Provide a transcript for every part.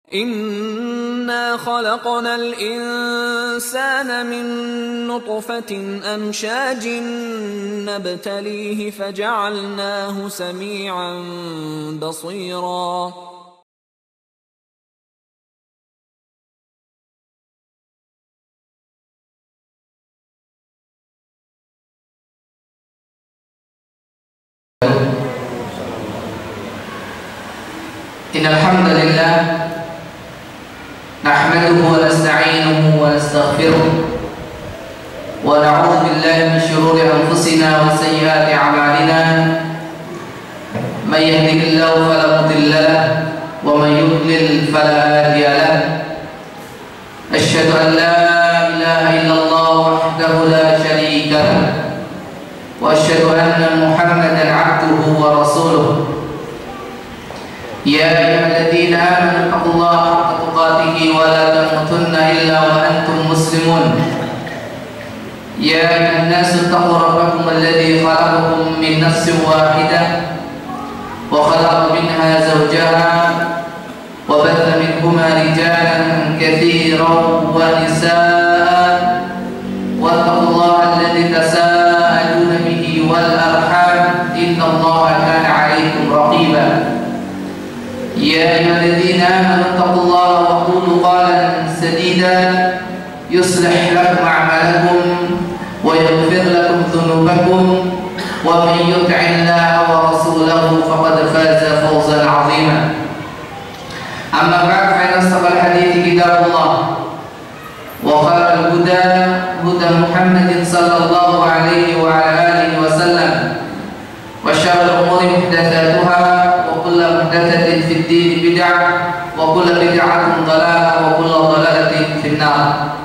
إنا خلقنا الإنسان من نطفة أمشاج نبتليه فجعلناه سميعا بصيرا. Innal hamdalillah nahmaduhu wa nasta'inuhu wa nastaghfiruh wa na'udzu billahi min shururi anfusina wa sayyiati a'malina may yahdihillahu fala mudilla lahu wa may yudlil fala hadiya lahu. Asyhadu an la ilaha illallah wahdahu la syarika lahu wa asyhadu anna Muhammadan 'abduhu wa rasuluh. Ya ayyuhalladzina amanu taqullaha haqqa tuqatih wa la tamutunna illa wa antum muslimun. Ya ayyuhan nasu taqu rabbakum alladzi khalaqakum min nafsin wahidah wa khalaqa minha zawjaha wa batha minhuma rijalan katsiran wa nisaa wattaqullaha alladzi tasaaluna bihi wal arham innallaha kana 'alaykum raqiba. Ya ayyuhalladzina amanu taqullaha wa qulu qawlan sadida yuslih lakum a'malakum wa yaghfir lakum dhunubakum wa man yuti'illaha wa rasulahu faqad faza fawzan 'azima. Amma ba'd, fa inna asdaqal hadithi kitabullah wa khairal huda huda Muhammadin sallallahu alaihi wa ala alihi wa sallam wa syarrul umuri muhdatsatuha kullu muhdatsatin fid din bid'ah wa kullu bid'atin dhalalah wa kullu dhalalatin fin nar.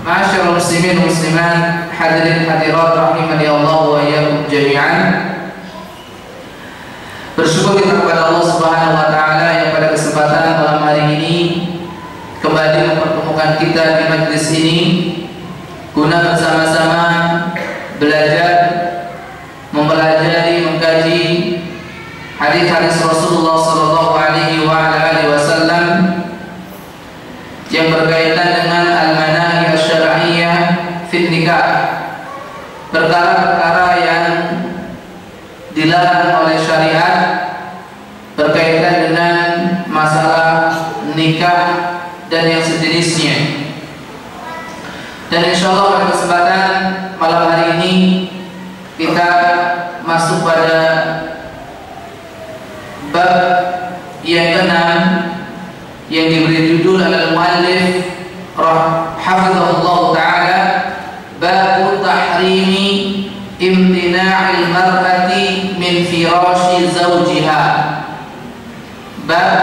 Ma'asyiral muslimin muslimat, hadirin hadirat rahimani Allah wa iyyakum jami'an. Bersyukur kita kepada Allah Subhanahu wa taala yang pada kesempatan malam hari ini kembali mempertemukan kita di majelis ini guna bersama-sama belajar, mempelajari, mengkaji hadis-hadis Rasulullah sallallahu alaihi wa alihi wasallam yang berkaitan dengan al-manahi asy-syar'iyyah fi nikah, perkara-perkara yang dilarang oleh syariat berkaitan dengan masalah nikah dan yang sejenisnya. Dan insyaallah pada kesempatan malam hari ini kita masuk pada bab yang keenam yang diberi judul oleh muallif hafizahullah taala, bab tahrimi imtina'il mar'ati min firashi zawjiha. Bab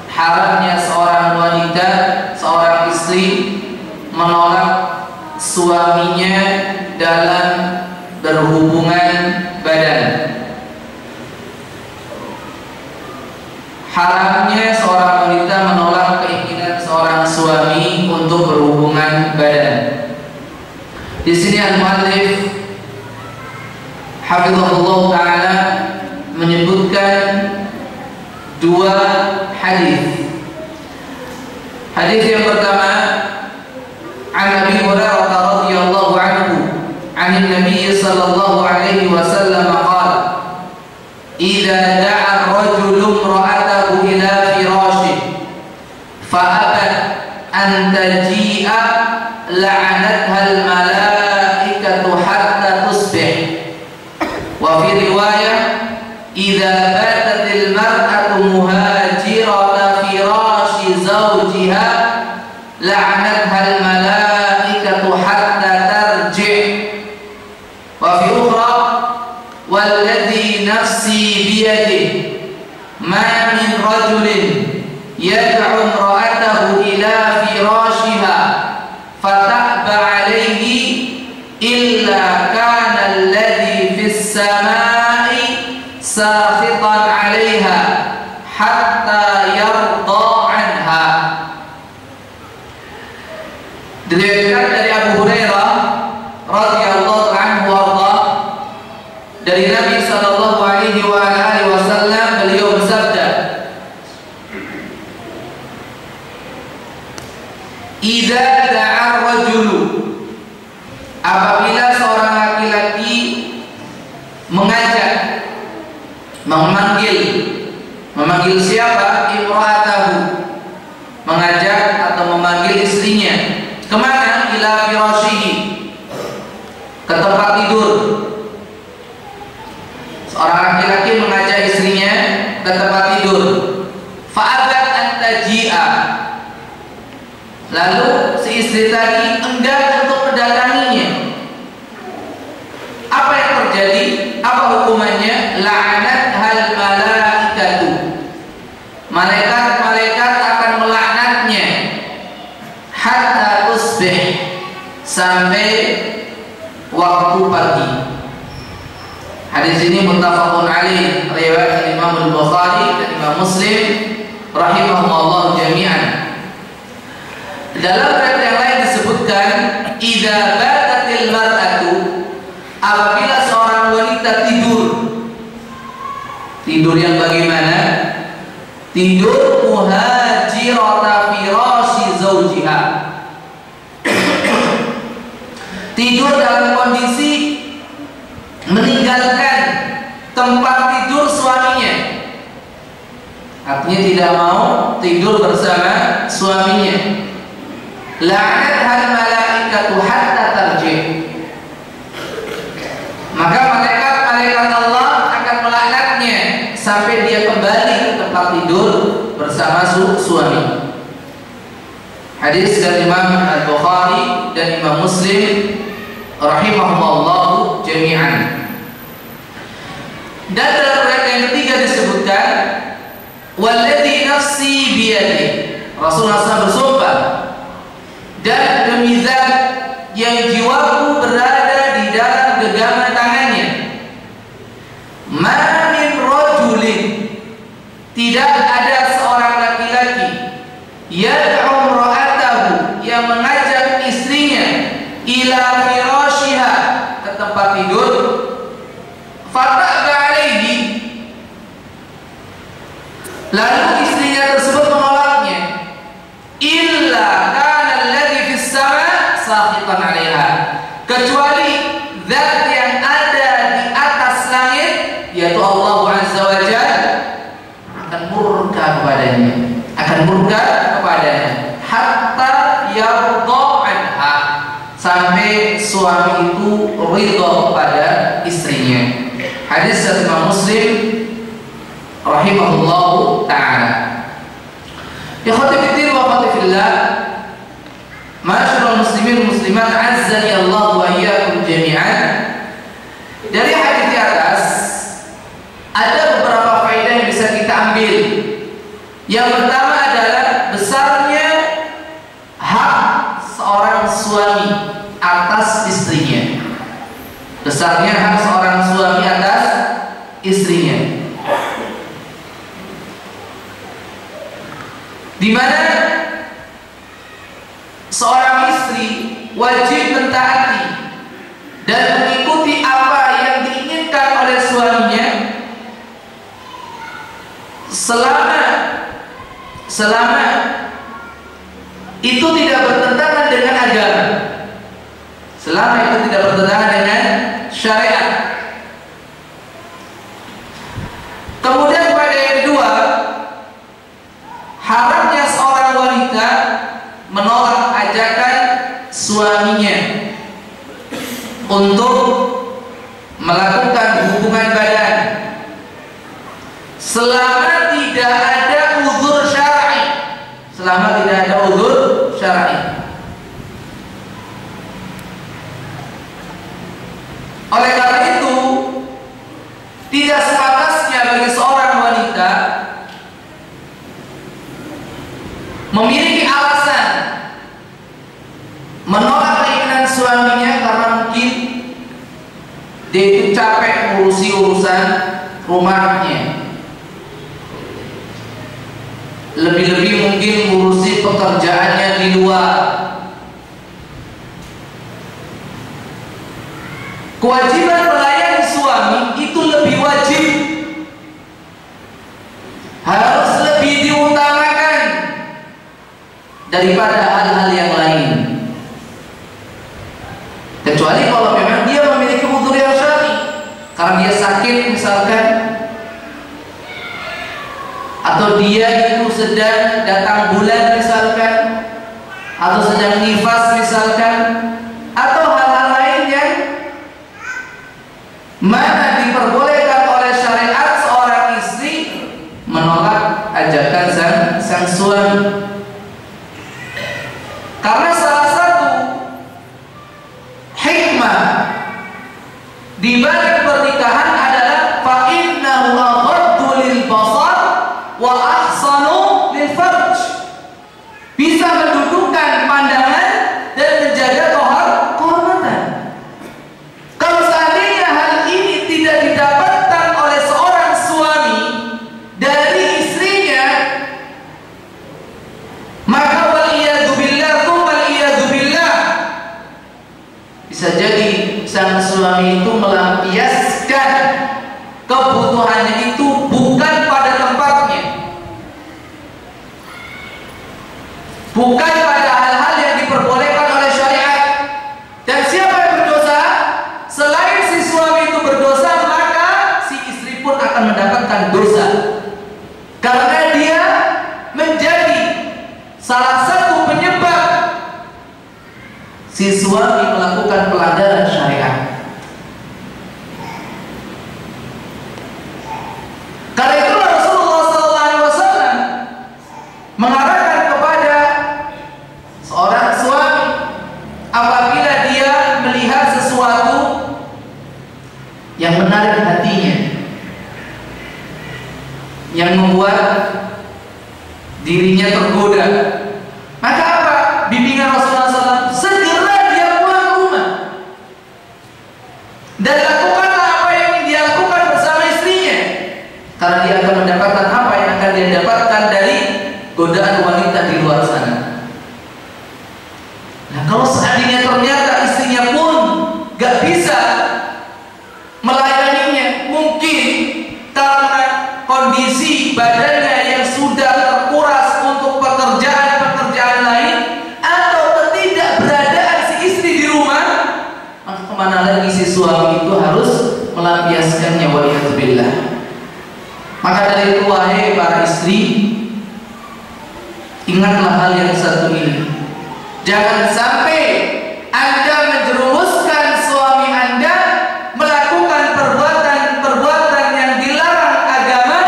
haramnya seorang wanita, seorang istri menolak suaminya dalam berhubungan badan. Haramnya seorang wanita menolak keinginan seorang suami untuk berhubungan badan. Di sini al-muallif hafizahullah taala menyebutkan dua hadis. Hadis yang pertama, an Abi Hurairah radhiyallahu anhu, an Nabi sallallahu alaihi wasallam qala, idza da'a ar-rajulu imra'atahu ila firashih fa'abat an taji'a la'anatha al-malaikatu hatta tusbih. Wa fi riwayah idza batat al-mar'atu muhajirata firashi zawjiha la'anatha al-malaikatu hatta tarji'. Wa fi ukhra walladhi nafsi biyadihi ma min rajulin yad'u imra'atahu ila firashiha fata'ba alayhi illa kana alladhi fis samai sakhitan 'alayha hatta yarda 'anha. Diriwayatkan dari Abu Hurairah radhiyallahu anhu warda, dari Nabi sallallahu alaihi wa alihi wasallam, beliau bersabda, idza da'a rajulu, apabila seorang laki-laki mengajak, memanggil siapa? Imra'atahu, mengajak atau memanggil istrinya. Kemana? Ila firashihi, ke tempat tidur. Seorang laki-laki mengajak istrinya ke tempat tidur. Fa'abat an taji'a, lalu si istri tadi enggan untuk mendatanginya. Apa yang terjadi? Apa hukumannya? La'anat hal malaikatu, malaikat akan melaknatnya hatta tusbih, sampai waktu pagi. Hadis ini muttafaqun alaih, riwayat Imam Al-Bukhari dan Imam Muslim rahimahumullah jami'an. Dalam riwayat yang lain disebutkan idza batatil mar'atu, apabila seorang wanita tidur yang bagaimana? Tidur muhajirata firasyi zawjiha, tidur dalam kondisi meninggalkan tempat tidur suaminya, artinya tidak mau tidur bersama suaminya. La'anat hal malaikatu hatta tarji', maka malaikat Allah akan melaknatnya sampai dia kembali ke tempat tidur bersama suami. Hadis dari Imam Al-Bukhari dan Imam Muslim rahimahumullah jami'an. Dan dalam riwayat yang ketiga disebutkan walladzi nafsi biyadihi, Rasulullah SAW bersumpah, dan demi zat yang jiwaku berada di dalam genggaman tangannya, ma min rajulin, tidak ada seorang laki-laki, yad'u imra'atahu, yang mengajak istrinya, ila firashiha, ke tempat tidur, fata'ba alaihi, lalu istrinya tersebut menolaknya, illa kana alladhi fis sama sakhitan 'alaiha, kecuali zat yang ada di atas langit, yaitu Allah Azza wa Jalla, akan murka kepadanya, hatta yardha anha, sampai suami itu ridha pada istrinya. Hadis dari Imam Muslim rahimahullahu ta'ala. Ikhwati fillah wa akhwati fillah, ma'asyiral muslimin muslimat, azzani Allah wa iyyakum jami'an. Dari hadis di atas ada beberapa faedah yang bisa kita ambil. Yang pertama adalah besarnya hak seorang suami atas istrinya. Besarnya hak seorang suami atas istrinya, di mana seorang istri wajib mentaati dan mengikuti apa yang diinginkan oleh suaminya selama itu tidak bertentangan dengan agama, selama itu tidak bertentangan dengan syariat. Kemudian pada yang kedua, haramnya seorang wanita menolak ajakan suaminya untuk melakukan hubungan badan selama tidak ada uzur syar'i, Oleh karena itu, tidak sepantasnya bagi seorang wanita memiliki alasan menolak keinginan suaminya karena mungkin dia itu capek ngurusi urusan rumahnya, lebih-lebih mungkin ngurusi pekerjaannya di luar. Kewajiban melayani suami itu lebih wajib, harus lebih diutamakan daripada hal-hal yang lain. Kecuali kalau memang dia memiliki uzur yang syar'i, karena dia sakit misalkan, atau dia itu sedang datang bulan misalkan, atau sedang nifas misalkan, atau hal-hal lain yang mana diperbolehkan oleh syariat seorang istri menolak ajakan sang suami. Karena salah satu hikmah di balik pernikahan adalah fa innahu aghaddu lil basar wa ahsanu lil farj. Bisa mendudukkan pandangan dan menjaga kehormatan. Kalau seandainya hal ini tidak didapatkan oleh seorang suami dari istrinya, maka bisa jadi sang suami itu melampiaskan kebutuhannya itu bukan pada tempatnya, bukan pada hal-hal yang diperbolehkan oleh syariat. Dan siapa yang berdosa? Selain si suami itu berdosa, maka si istri pun akan mendapatkan dosa, karena dia menjadi salah satu penyebab si suami melakukan pelanggaran syariat. Karena itu Rasulullah SAW mengarahkan kepada seorang suami apabila dia melihat sesuatu yang menarik hatinya, yang membuat dirinya tergoda, maka apa? Bimbingan Rasulullah SAW, segera dia pulang ke rumah dan lakukanlah apa yang ingin dia lakukan bersama istrinya, karena dia akan mendapatkan apa yang akan dia dapatkan dari godaan wanita di luar sana. Nah, kalau seandainya ternyata istrinya pun gak bisa melayaninya, mungkin karena kondisi badannya yang sudah terkuras untuk pekerjaan lain, atau ketidakberadaan si istri di rumah, maka kemana lagi si suami itu harus melampiaskannya, waliyadzubillah. Maka dari itu, wahai para istri, ingatlah hal yang satu ini. Jangan sampai Anda menjerumuskan suami Anda melakukan perbuatan-perbuatan yang dilarang agama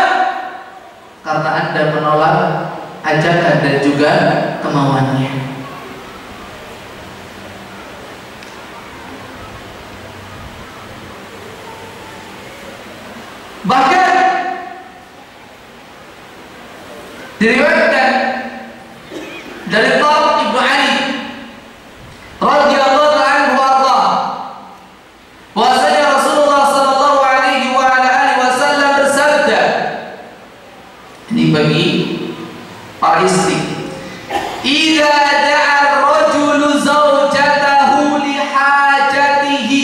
karena Anda menolak ajakan dan juga kemauannya. Bahkan diriwayatkan dari Thalib Ibnu Ali radhiyallahu anhu warḍah, bahwasanya Rasulullah sallallahu alaihi wa ala alihi wasallam bersabda, ini bagi para istri, idza da'a ar-rajulu zawjatahu li hajatihi,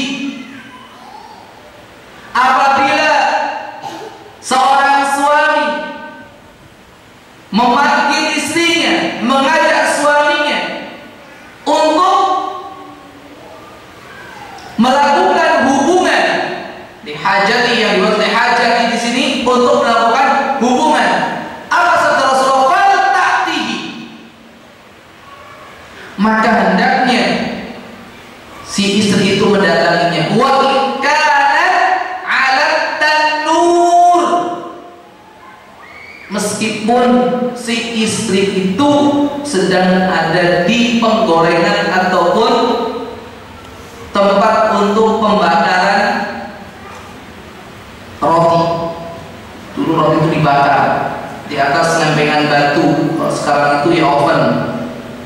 apabila seorang suami memanggil istrinya, mengajak suaminya untuk melakukan hubungan, dihajati, yang dimaksud dihajati di sini untuk melakukan hubungan. Apa sabda Rasulullah? Falta'tihi, maka hendaknya si istri itu mendatanginya. Wa kana 'ala tanur, meskipun si istri itu sedang ada di penggorengan ataupun tempat untuk pembakaran roti. Dulu roti itu dibakar di atas lempengan batu, kalau sekarang itu ya oven,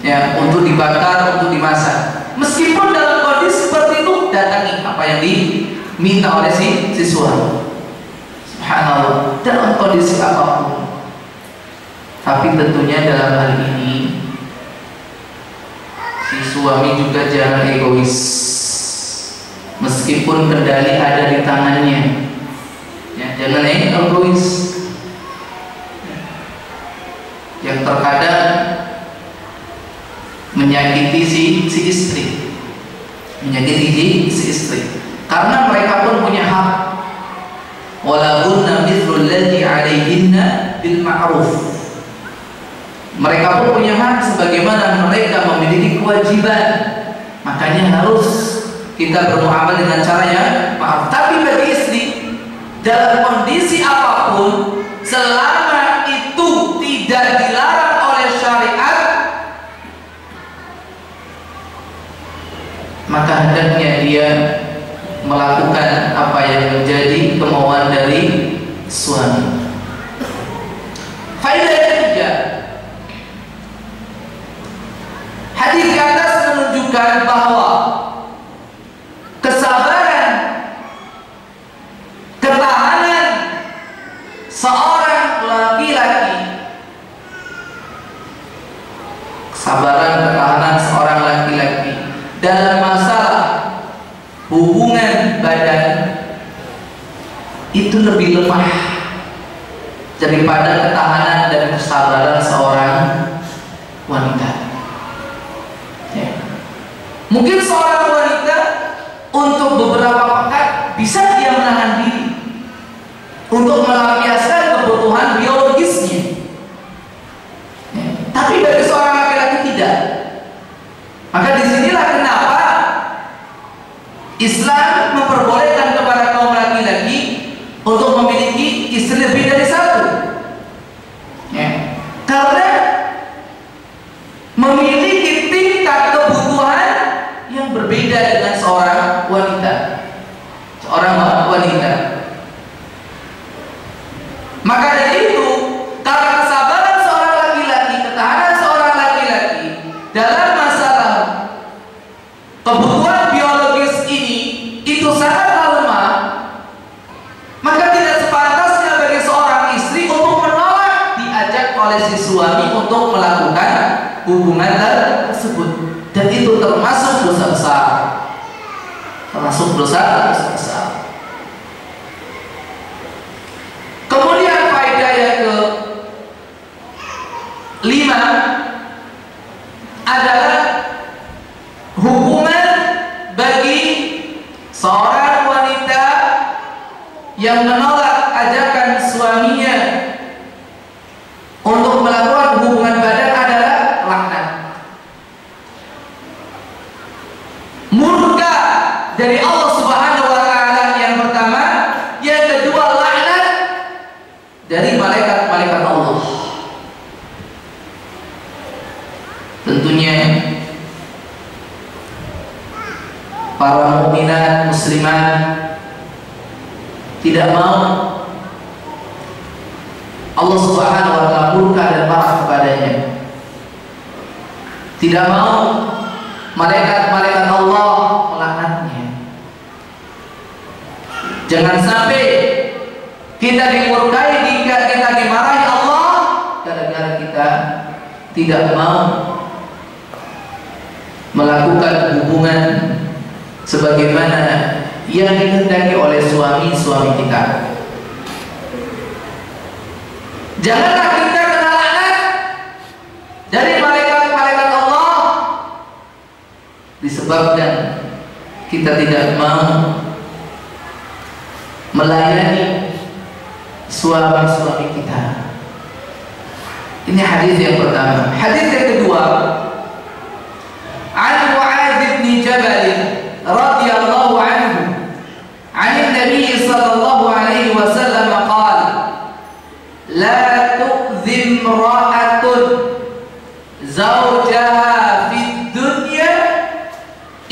ya, untuk dibakar, untuk dimasak. Meskipun dalam kondisi seperti itu, datangi apa yang diminta oleh si suami. Subhanallah, dalam kondisi apapun. Tapi tentunya dalam hal ini si suami juga jangan egois, meskipun kendali ada di tangannya, ya, jangan egois. Yang terkadang menyakiti si istri, menyakiti si istri, karena mereka pun punya hak. Walahunna mithlul ladzi 'alaihinna bil ma'ruf. Mereka pun punya hak sebagaimana mereka memiliki kewajiban. Makanya harus kita bermuamalah dengan cara yang maaf. Tapi bagi istri, dalam kondisi apapun, selama itu tidak dilarang oleh syariat, maka hendaknya dia melakukan apa yang menjadi kemauan dari suami. Faedah yang ketiga, hadis di atas menunjukkan bahwa kesabaran, ketahanan seorang laki-laki, kesabaran, ketahanan seorang laki-laki dalam masalah hubungan badan itu lebih lemah daripada ketahanan dan kesabaran seorang wanita. Ya. Mungkin seorang wanita untuk beberapa pekan bisa dia menahan diri untuk melampiaskan kebutuhan biologisnya. Ya. Tapi bagi seorang laki-laki tidak. Maka disinilah kenapa Islam memperbolehkan kepada kaum laki-laki untuk memiliki istri lebih dari satu. Ya. Karena memiliki tingkat kebutuhan yang berbeda dengan seorang wanita. Maka dari itu, karena kesabaran seorang laki-laki, ketahanan seorang laki-laki dalam masalah kebutuhan biologis ini itu sangat lemah, maka tidak sepantasnya bagi seorang istri untuk menolak diajak oleh si suami untuk melakukan hubungan tersebut. Dan itu termasuk dosa besar. Termasuk dosa besar. Kemudian faedah yang ke-5 adalah hubungan bagi seorang wanita yang menolak ajakan suaminya untuk melakukan hubungan badan adalah laknat. Murka dari Allah Subhanahu wa taala yang pertama, yang kedua laknat dari malaikat-malaikat Allah. Tentunya para mukminat muslimat tidak mau Allah Subhanahu wa taala murka dan marah kepadanya. Tidak mau malaikat-malaikat Allah melaknatnya. Jangan sampai kita dimurkai jika kita dimarahi Allah gara-gara kita tidak mau melakukan hubungan sebagaimana yang dikehendaki oleh suami-suami kita. Janganlah kita kena laknat dari malaikat-malaikat Allah disebabkan kita tidak mau melayani suami-suami kita. Ini hadis yang pertama. Hadis yang kedua, an Mu'adz bin Jabal radhiyallahu anhu, 'an Nabi sallallahu alaihi wasallam qala, la tu'dhi imra'atun zawjaha fid dunya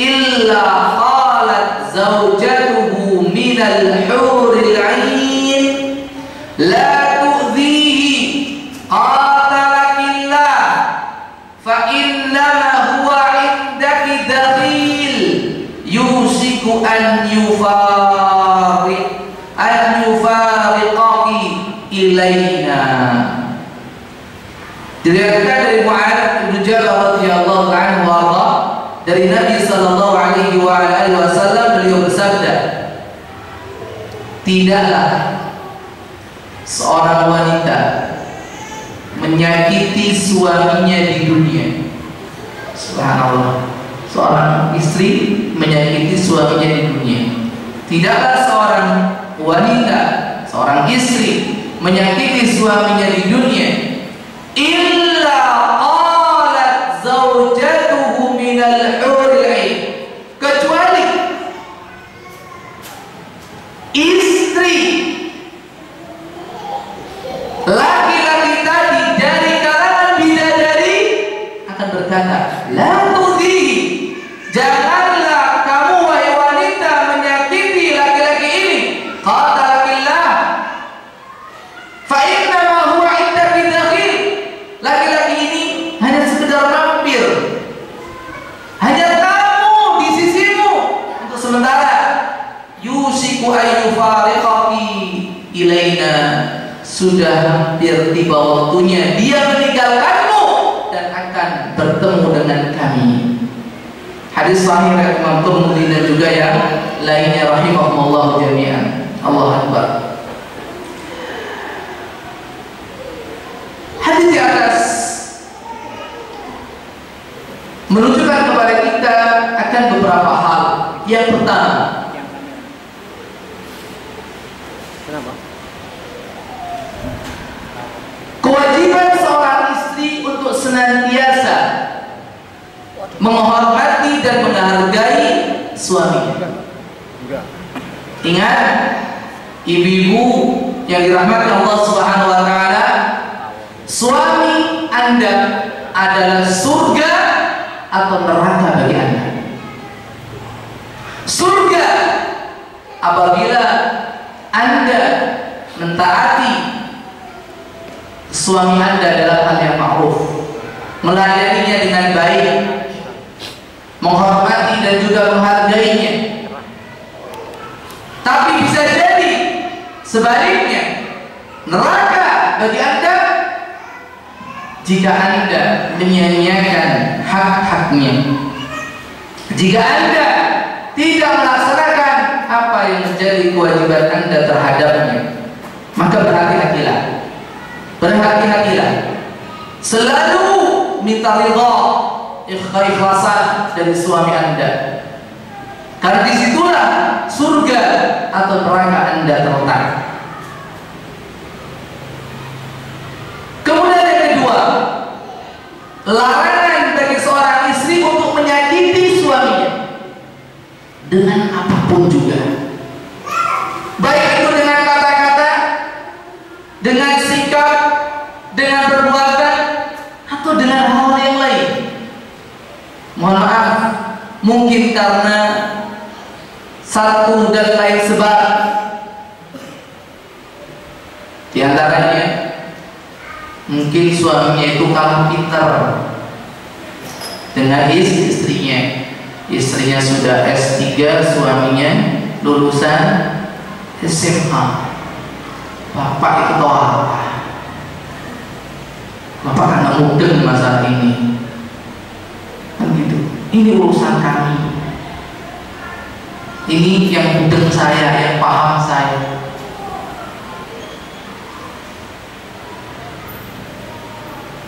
illa qalat zawjatuhu minal huril 'ain la tu'dhihi qatalakillah fa innama huwa 'indaki dakhil yusiku an yufariqaki ilaina. Diriwayatkan dari Mu'adz bin Jabal radhiyallahu anhu dari Nabi sallallahu alaihi wasallam, beliau bersabda, tidaklah seorang wanita menyakiti suaminya di dunia menyakiti suaminya di dunia. Tidaklah seorang wanita, seorang istri menyakiti suaminya di dunia illa qalat zaujatuhu minal huril 'ain, kecuali istri laki-laki tadi dari kalangan bidadari akan berkata, la tudhi, janganlah kamu wahai wanita menyakiti laki-laki ini. Qatalakillah fa inna ma huwa indaki dakhil, laki-laki ini hanya sekedar mampir, hanya kamu di sisimu untuk sementara. Yusiku ayyufariqaki ilaina, sudah hampir tiba waktunya dia meninggalkanmu dan akan bertemu dengan kami. Hadis sahih riwayat Imam Tirmidzi dan juga yang lainnya rahimahumullah jami'an. Allahu Akbar. Hadis di atas menunjukkan kepada kita akan beberapa hal. Yang pertama, kewajiban seorang istri untuk senantiasa menghormati dan menghargai suaminya. Ingat, ibu-ibu yang dirahmati Allah Subhanahu wa taala, suami Anda adalah surga atau neraka bagi Anda. Surga apabila Anda mentaati suami Anda dalam hal yang ma'ruf, melayaninya dengan baik, menghormati dan juga menghargainya. Tapi bisa jadi sebaliknya, neraka bagi Anda jika Anda menyia-nyiakan hak-haknya, jika Anda tidak melaksanakan apa yang menjadi kewajiban Anda terhadapnya. Maka berhati-hatilah, berhati-hatilah, selalu minta ridha, ikhlasan dari suami Anda, karena disitulah surga atau neraka Anda terletak. Kemudian yang kedua, larangan bagi seorang istri untuk menyakiti suaminya dengan apapun juga, baik itu dengan kata-kata, dengan sikap, dengan perbuatan, atau dengan hal yang lain. Mohon maaf, mungkin karena satu dan lain sebab, di antaranya mungkin suaminya itu kalah pintar dengan istrinya. Istrinya sudah S3, suaminya lulusan SMA. Bapak itu tahu apa? Bapak kan nggak mudeng masalah ini. Kan gitu. Ini urusan kami. Ini yang mudeng saya, yang paham saya.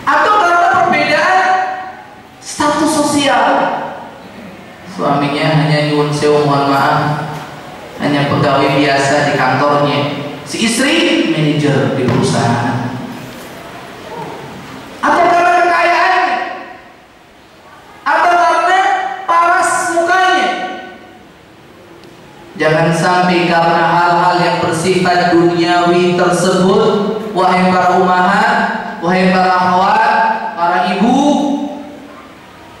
Atau karena perbedaan status sosial. Suaminya hanya nyuwun sewu, mohon maaf, hanya pegawai biasa di kantornya, si istri manajer di perusahaan. Atau karena kekayaannya, atau karena paras mukanya. Jangan sampai karena hal-hal yang bersifat duniawi tersebut, wahai para ummahat, wahai para akhwat, para ibu,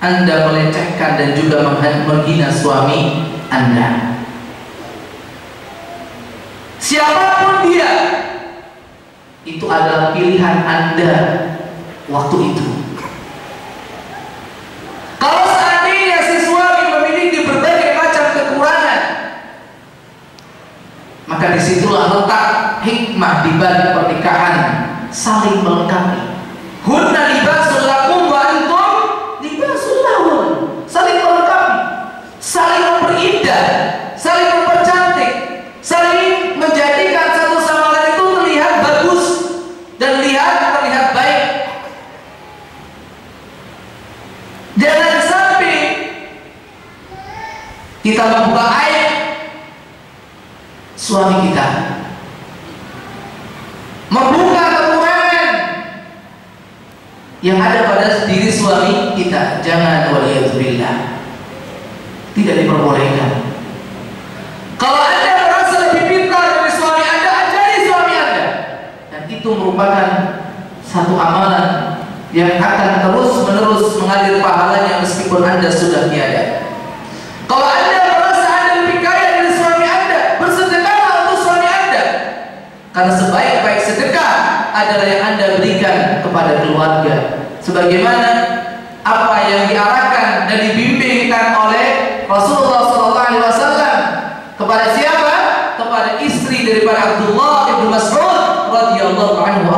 Anda melecehkan dan juga menghina suami Anda. Siapapun dia, itu adalah pilihan Anda waktu itu. Kalau seandainya si suami memiliki berbagai macam kekurangan, maka disitulah letak hikmah di balik pernikahan, saling melengkapi. Hunna libasul lakum wa antum libasul lahun, saling melengkapi, saling memperindah, saling mempercantik, saling menjadikan satu sama lain itu terlihat bagus dan terlihat baik. Jangan sampai kita membuka aib suami kita, membuka kekurangan yang ada pada diri suami kita. Jangan, waliyadzubillah, tidak diperbolehkan. Kalau Anda merasa lebih pintar dari suami Anda, ajari suami Anda, dan itu merupakan satu amalan yang akan terus-menerus mengalir pahalanya meskipun Anda sudah tiada. Kalau Anda merasa Anda lebih kaya dari suami Anda, bersedekahlah untuk suami Anda, karena sebaik-baik sedekah adalah yang Anda berikan kepada keluarga, sebagaimana apa yang diarahkan dan dibimbingkan oleh Rasulullah SAW kepada siapa? Kepada istri daripada Abdullah ibn Mas'ud radhiyallahu anhu.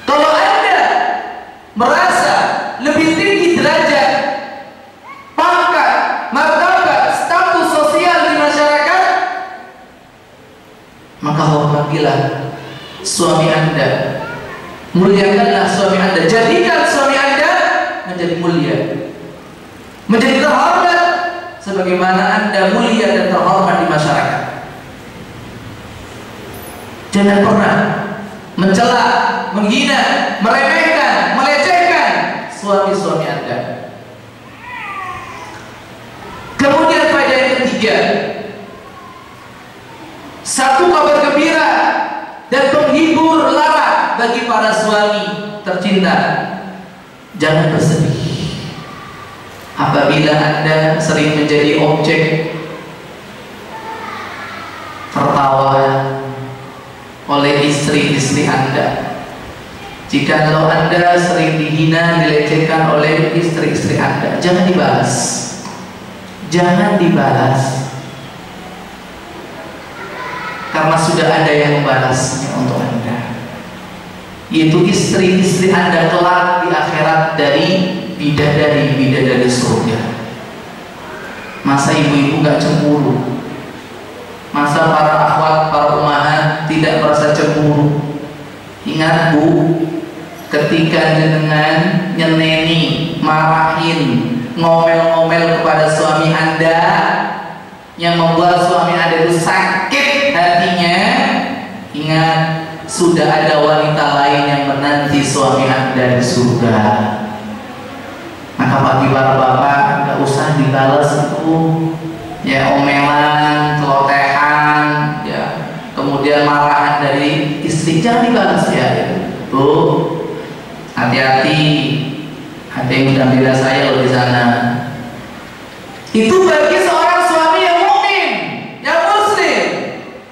Kalau Anda merasa lebih tinggi derajat, pangkat, martabat, status sosial di masyarakat, maka hormatilah suami Anda, muliakanlah suami Anda, jadikan suami Anda menjadi mulia, menjadi terhormat sebagaimana Anda mulia dan terhormat di masyarakat. Jangan pernah mencela, menghina, meremehkan, melecehkan suami-suami Anda. Kemudian faedah yang ketiga, satu kabar gembira dan penghibur lara bagi para suami tercinta. Jangan bersedih apabila Anda sering menjadi objek tertawa oleh istri-istri Anda. Jikalau Anda sering dihina, dilecehkan oleh istri-istri Anda, jangan dibalas. Jangan dibalas, karena sudah ada yang membalasnya untuk Anda, yaitu istri-istri Anda kelak di akhirat dari bidadari-bidadari surga. Masa ibu-ibu gak cemburu? Masa para akhwat, para umahat tidak merasa cemburu? Ingat Bu, ketika jenengan nyeneni, marahin, ngomel-ngomel kepada suami Anda yang membuat suami Anda itu sakit hatinya, ingat, sudah ada wanita lain yang menanti suami Anda di surga. Maka bagi para bapak, nggak usah dibalas itu ya omelan, celotehan, ya kemudian marahan dari istri, jangan dibalas ya. Tuh, hati-hati, ada yang udah bela saya loh di sana. Itu bagi seorang suami yang mukmin, yang muslim,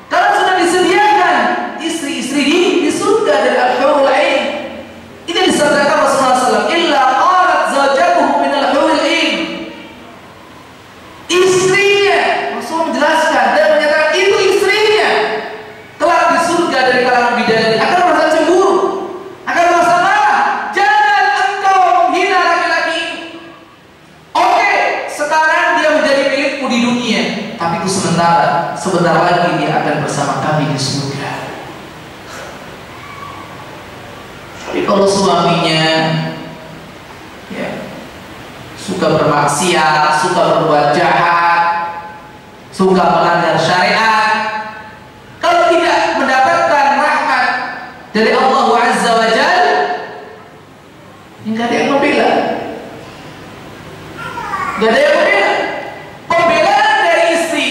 karena sudah disediakan istri-istri di surga dari al-hurul ain. Ini disabdakan Rasulullah SAW, illa qalat zawjatuhu min al-hurul ain. Istrinya, Rasul menjelaskan dan menyatakan itu istrinya kelak di surga dari kalangan bidadari akan merasa cemburu, akan merasa marah. Jangan engkau menghina laki-laki ini. Oke, sekarang dia menjadi milikmu di dunia, tapi itu sementara. Sebentar lagi dia akan bersama kami di surga. Tapi kalau suaminya ya suka bermaksiat, suka berbuat jahat, suka melanggar syariat, kalau tidak mendapatkan rahmat dari Allah Azza wa Jalla, nggak ada yang membela, nggak ada yang membela. Pembelaan dari istri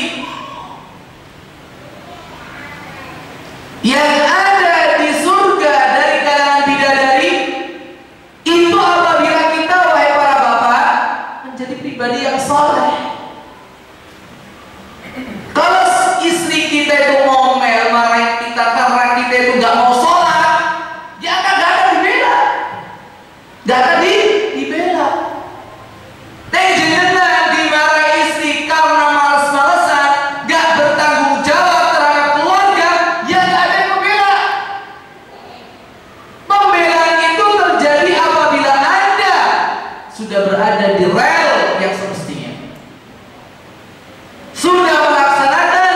yang ada di surga dari kalangan bidadari itu apabila kita, wahai para bapak, menjadi pribadi yang soleh. Kalau istri kita itu ngomel, marahin kita karena kita itu nggak mau sholat, ya nggak akan dibela, nggak akan dibela. Jangan dimarahi istri karena malas-malasan, nggak bertanggung jawab terhadap keluarga, ya nggak ada yang membela. Pembelaan itu terjadi apabila Anda sudah berada di rel yang semestinya, sudah melaksanakan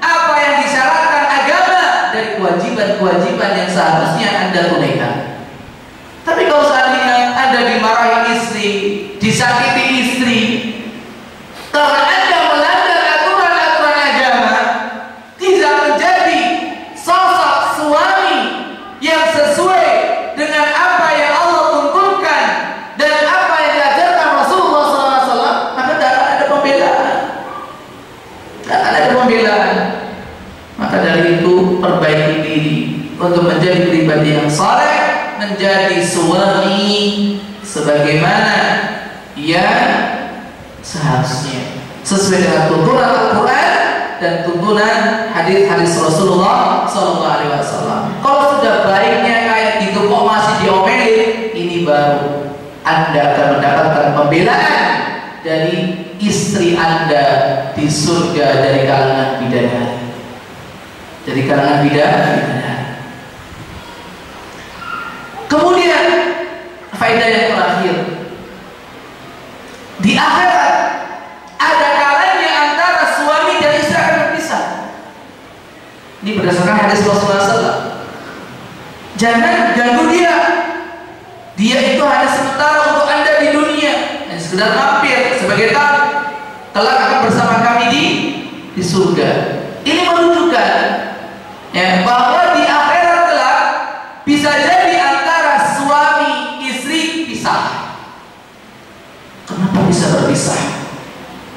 apa yang disyaratkan agama dari kewajiban-kewajiban yang seharusnya Anda tunaikan. Tapi kalau seandainya Anda dimarahi istri, disakiti istri, suami sebagaimana yang seharusnya sesuai dengan tuntunan Al-Quran dan tuntunan hadis-hadis Rasulullah SAW. Kalau sudah baiknya kayak gitu kok masih diomelin, ini baru Anda akan mendapatkan pembelaan dari istri Anda di surga dari kalangan bidadari. Dari kalangan bidadari. Kemudian faedah yang terakhir, di akhirat ada kalanya antara suami dan istri akan berpisah. Ini berdasarkan hadis Rasulullah SAW. Jangan ganggu dia. Dia itu hanya sementara untuk Anda di dunia, hanya sekedar mampir sebagai tamu. Kelak akan bersama kami di surga. Ini menunjukkan ya, bahwa di akhirat kelak bisa jadi antara suami istri pisah. Kenapa bisa berpisah?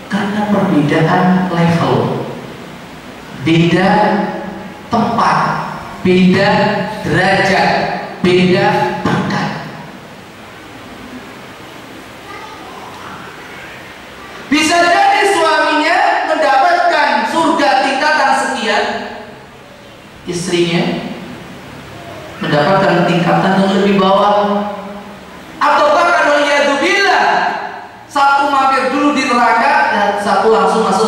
Karena perbedaan level, beda tempat, beda derajat, beda pangkat. Bisa jadi suaminya mendapatkan surga tingkatan sekian, istrinya mendapatkan tingkatan yang lebih bawah. Atau bahkan waliyadzubillah, satu mampir dulu di neraka dan satu langsung masuk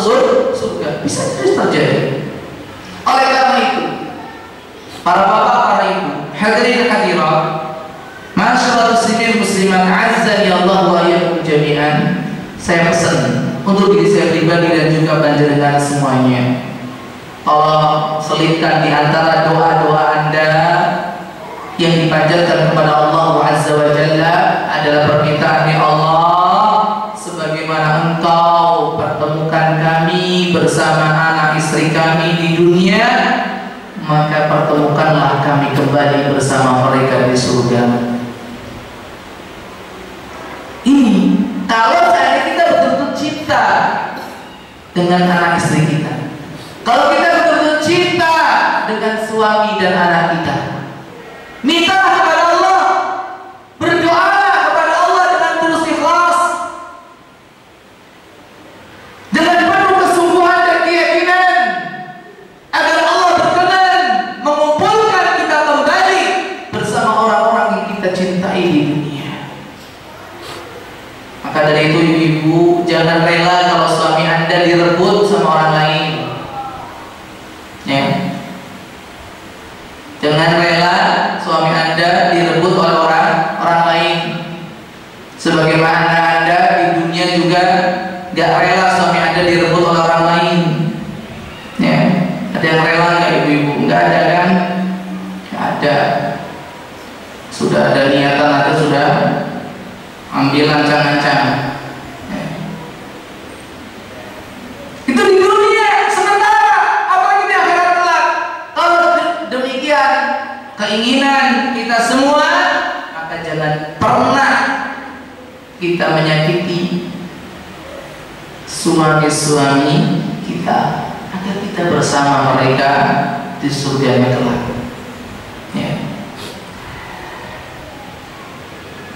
surga. Bisa terjadi. Oleh karena itu, para bapak, para ibu, hadirin hadirat, masyaallah muslimin muslimat, azzani Allah wa iyyakum jami'an. Saya pesan untuk diri saya pribadi dan juga panjenengan semuanya, tolong selipkan di antara doa-doa Anda yang dipanjatkan kepada Allah Azza wa Jalla adalah permintaan, ya Allah, sebagaimana Engkau pertemukan kami bersama anak istri kami di dunia, maka pertemukanlah kami kembali bersama mereka di surga. Ini kalau kita betul-betul cinta dengan anak istri kita, kalau kita betul-betul cinta dengan suami dan anak kita, mintalah kepada Allah, berdoalah kepada Allah dengan tulus ikhlas, dengan penuh kesungguhan dan keyakinan, agar Allah berkenan mengumpulkan kita kembali bersama orang-orang yang kita cintai di dunia. Maka dari itu ibu-ibu, jangan rela kalau suami Anda direbut sama orang lain, ya. Jangan rela suami Anda direbut oleh orang lain. Sebagaimana Anda di dunia juga gak rela suami Anda direbut oleh orang lain, ya. Ada yang rela nggak ibu-ibu? Nggak ada kan? Nggak ada. Sudah ada niatan, ada sudah ambil ancang-ancang. Itu di dunia sementara, apalagi di akhirat kelak. Kalau demikian keinginan kita semua, maka jangan pernah kita menyakiti suami-suami kita, agar kita bersama mereka di surga kelak. Ya.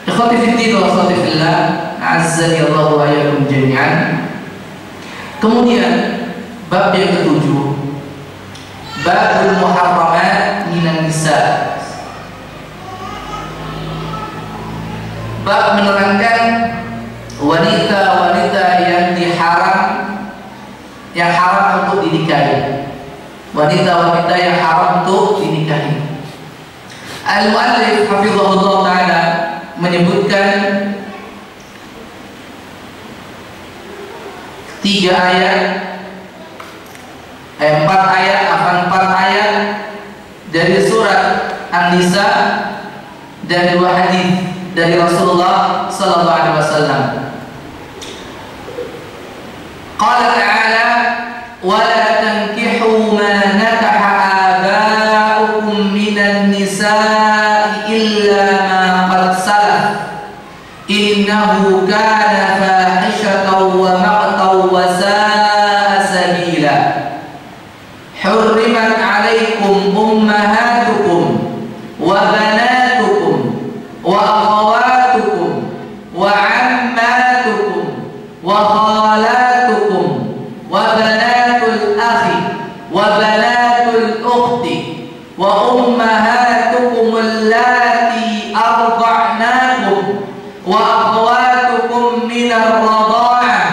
Ikhwati fiddin wa akhwati fillah, azzani Allah wa iyyakum jami'an. Kemudian bab yang ketujuh, babul muharramat minan nisa. Bab menerangkan wanita-wanita yang haram untuk dinikahi. Wanita-wanita yang haram untuk dinikahi. Al-muallif hafizahullah ta'ala menyebutkan 4 ayat dari surat An-Nisa dan 2 hadis dari Rasulullah sallallahu alaihi wasallam. Qala ta'ala wa la tankihu ma nakaha aba'ukum minan nisa'i illa ma qad salaf innahu kana fahishatan wa maqtan wa sa'a sabila. Hurrimat 'alaikum ummahatukum wa banatukum wa wa akhawatukum minar radha'ah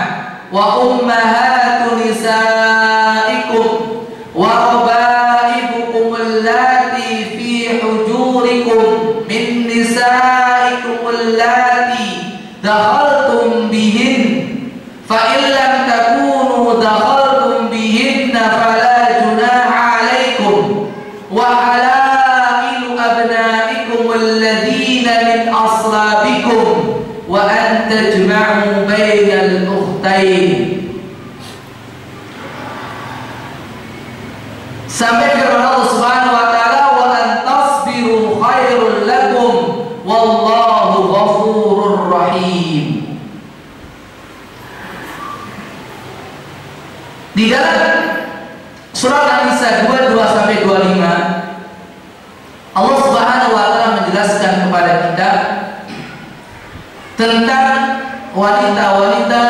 wa ummahatu nisaikum wa rabaibukum allati fi hujurikum min nisaikum allati dakhaltum bihin fa in lam takunu dakhaltum bihinna fala junaha alaikum wa halailu abnaikum alladhina min aslabikum wa an tajma'u bainal ukhtayn. Sampai firman Allah Subhanahu wa taala, wa an tasbiru khairul lakum wallahu ghafurur rahim. Di dalam surat An-Nisa 22 sampai 25 Allah Subhanahu wa taala menjelaskan kepada kita tentang wanita-wanita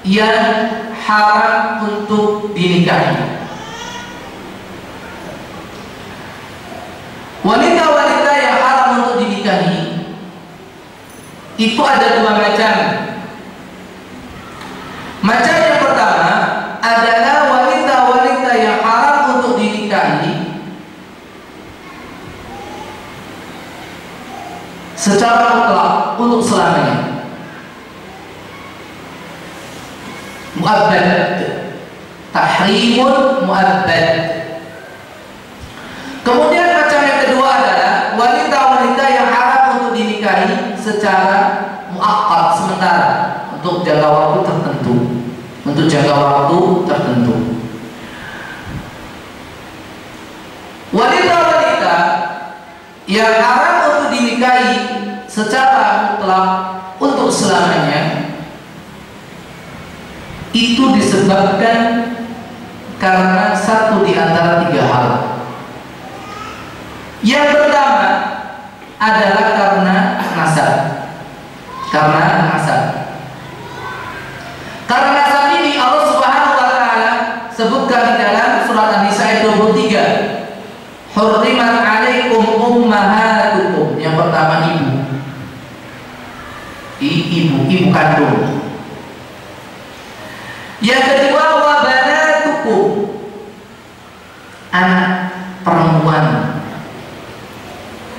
yang haram untuk dinikahi. Wanita-wanita yang haram untuk dinikahi itu ada dua macam. Macam yang pertama adalah wanita-wanita yang haram untuk dinikahi secara mutlak untuk selamanya, muabbad, tahrimun muabbad. Kemudian macam yang kedua adalah wanita-wanita yang haram untuk dinikahi secara muakkad, sementara, untuk jangka waktu tertentu. Untuk jangka waktu tertentu. Wanita-wanita yang haram untuk dinikahi secara mutlak untuk selamanya itu disebabkan karena satu di antara tiga hal. Yang pertama adalah karena nasab. Karena nasab. Karena nasab ini Allah Subhanahu wa taala sebutkan di dalam surat An-Nisa ayat 23. Hurrimat 'alaikum ummahatukum. Yang pertama ibu. Ibu kandung. Yang kedua wa banatukum. Anak perempuan.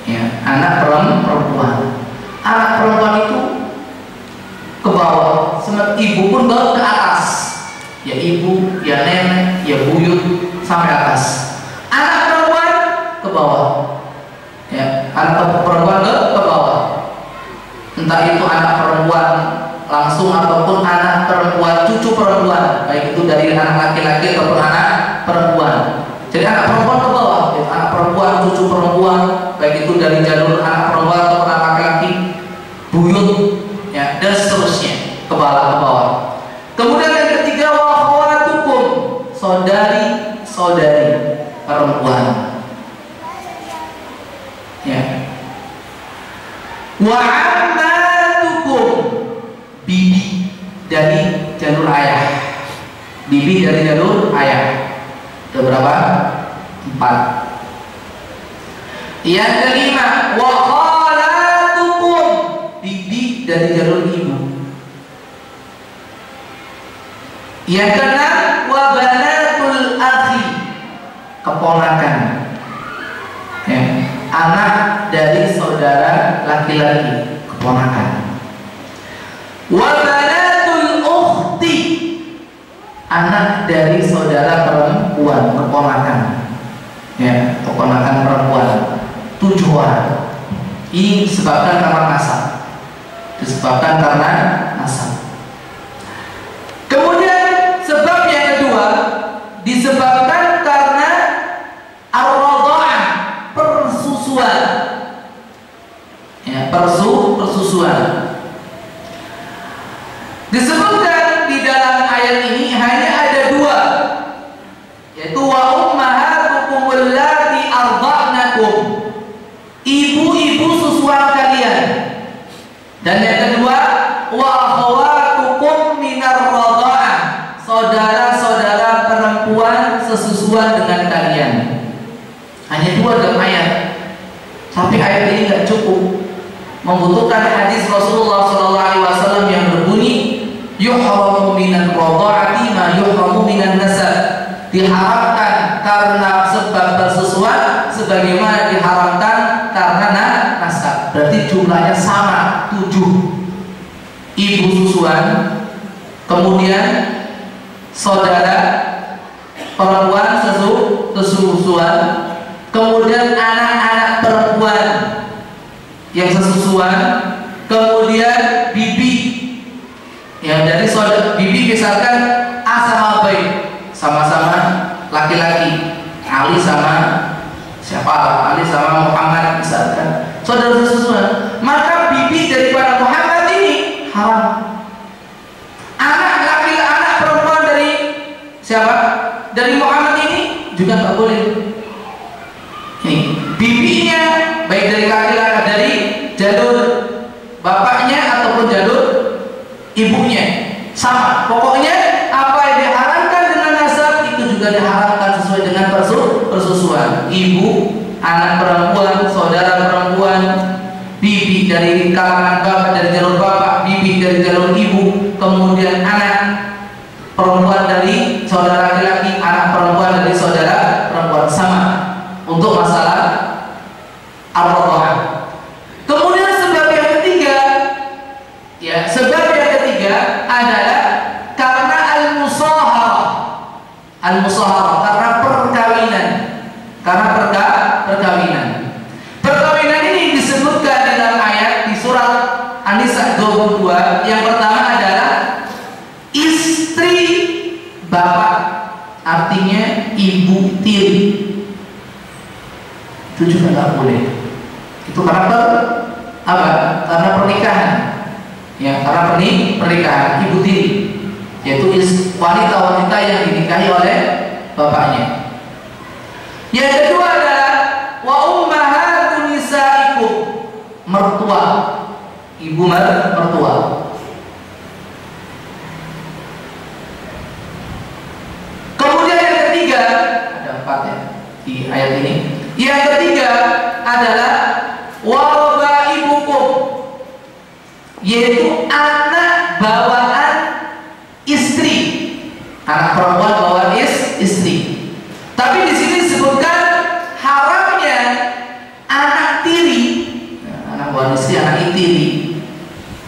Ya, anak perempuan. Anak perempuan itu ke bawah, sementara ibu pun ke atas. Ya ibu, ya nenek, ya buyut sampai atas. Anak perempuan ke bawah. Ya, anak perempuan ke bawah. Entah itu anak perempuan langsung ataupun anak perempuan, cucu perempuan, baik itu dari anak laki-laki ataupun anak perempuan. Jadi anak perempuan ke bawah, ya, anak perempuan, cucu perempuan, baik itu dari jalur anak perempuan atau anak laki-laki, buyut, ya, dan seterusnya ke bawah. Kemudian yang ketiga wa akhwatukum, saudari-saudari perempuan. Ya. Wa ammatukum, bibi dari jalur ayah. Bibi dari jalur ayah. Ada berapa? 4. Yang kelima wa khalatukum, bibi dari jalur ibu. Yang keenam wa banatul akhi, keponakan, ya, anak dari saudara laki-laki, keponakan. Wa banatul ukhti, anak dari saudara perempuan, keponakan, ya, keponakan perempuan. 7 orang. Ini disebabkan karena nasab. Disebabkan karena nasab. Kemudian sebab yang kedua disebabkan karena ar-radha'ah, persusuan. Ya, persusuan. Disebutkan di dalam ayat ini hanya ada 2, yaitu wa ummahatukum allati arda'nakum, ibu-ibu susuan kalian. Dan yang kedua wa akhawatukum minar radha'ah, saudara-saudara perempuan sesusuan dengan kalian. Hanya 2 dalam ayat. Tapi ayat ini tidak cukup, membutuhkan hadis Rasulullah Rasulullah SAW yang berbunyi, yuhramu minan radha'ati ma yuhramu minan nasab. Diharamkan karena sebab persusuan sebagaimana diharamkan karena nasab. Berarti jumlahnya sama, 7. Ibu susuan, kemudian saudara perempuan sesusuan, kemudian anak-anak perempuan yang sesusuan, kemudian bibi yang dari saudara. Bibi misalkan A sama B, sama-sama laki-laki, Ali sama siapa? Ali sama Muhammad misalkan, saudara sesusuan, maka bibi daripada Muhammad ini haram. Anak perempuan dari siapa? Dari Muhammad ini juga nggak boleh. Ini bibinya baik dari laki-laki, dari jalur bapaknya ataupun jalur ibunya, sama. Pokoknya apa yang diharamkan dengan nasab itu juga diharamkan sesuai dengan persusuan. Ibu, anak perempuan, saudara perempuan, bibi dari kalangan bapak dari jalur bapak, bibi dari jalur ibu, kemudian anak perempuan dari saudara laki-laki, anak perempuan dari saudara perempuan, sama untuk masalah ar-radha'ah. Kemudian sebab yang ketiga, ya, sebab yang ketiga adalah karena al-musaharah. Al-musaharah karena perkawinan. Karena perkawinan. Perkawinan ini disebutkan dalam ayat di surat An-Nisa 22. Yang pertama adalah istri bapak, artinya ibu tiri. Itu juga nggak boleh. Itu karena apa? Karena pernikahan. Ya, karena pernikahan ibu tiri, yaitu wanita-wanita yang dinikahi oleh bapaknya. Yang kedua adalah wa ummahatun nisaikum, mertua, ibu mertua. Kemudian yang ketiga, ada 4 ya di ayat ini. Yang ketiga adalah warabaibukum, yaitu anak bawaan istri, anak perempuan bawaan istri. Tapi di sini disebutkan haramnya anak tiri, anak bawaan istri, anak tiri.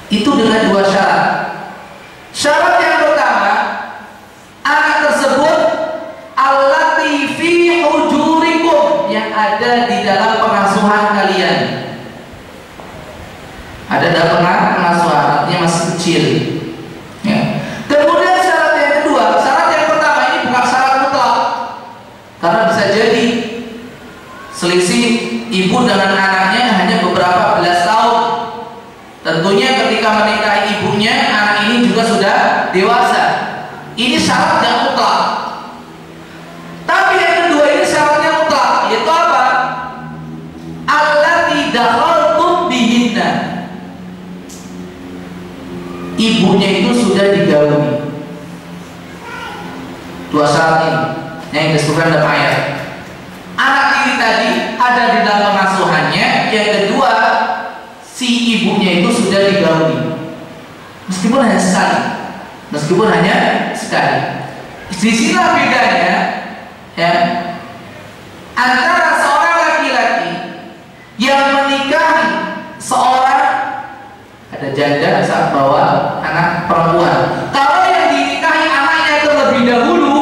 Itu dengan 2 syarat. Syarat yang pertama, anak tersebut allati fi hujurikum, yang ada di dalam pengasuhan kalian. Ada dalam pengasuhan, artinya masih kecil. Ya. Kemudian syarat yang kedua, syarat yang pertama ini bukan syarat mutlak, karena bisa jadi selisih ibu dengan anaknya hanya beberapa belas tahun. Tentunya ketika menikahi ibunya, anak ini juga sudah dewasa. Ini syarat yang mutlak. Tapi yang kedua ini syaratnya mutlak, yaitu apa? Allati dakhaltum bihinna, ibunya itu sudah digauli. 2 syarat ini yang disebutkan dalam ayat. Anak tiri tadi ada di dalam pengasuhannya. Yang kedua, si ibunya itu sudah digauli, meskipun hanya sekali. Disinilah bedanya, ya, antara seorang laki-laki yang menikahi seorang, ada janda saat bawa anak perempuan. Kalau yang dinikahi anaknya terlebih dahulu,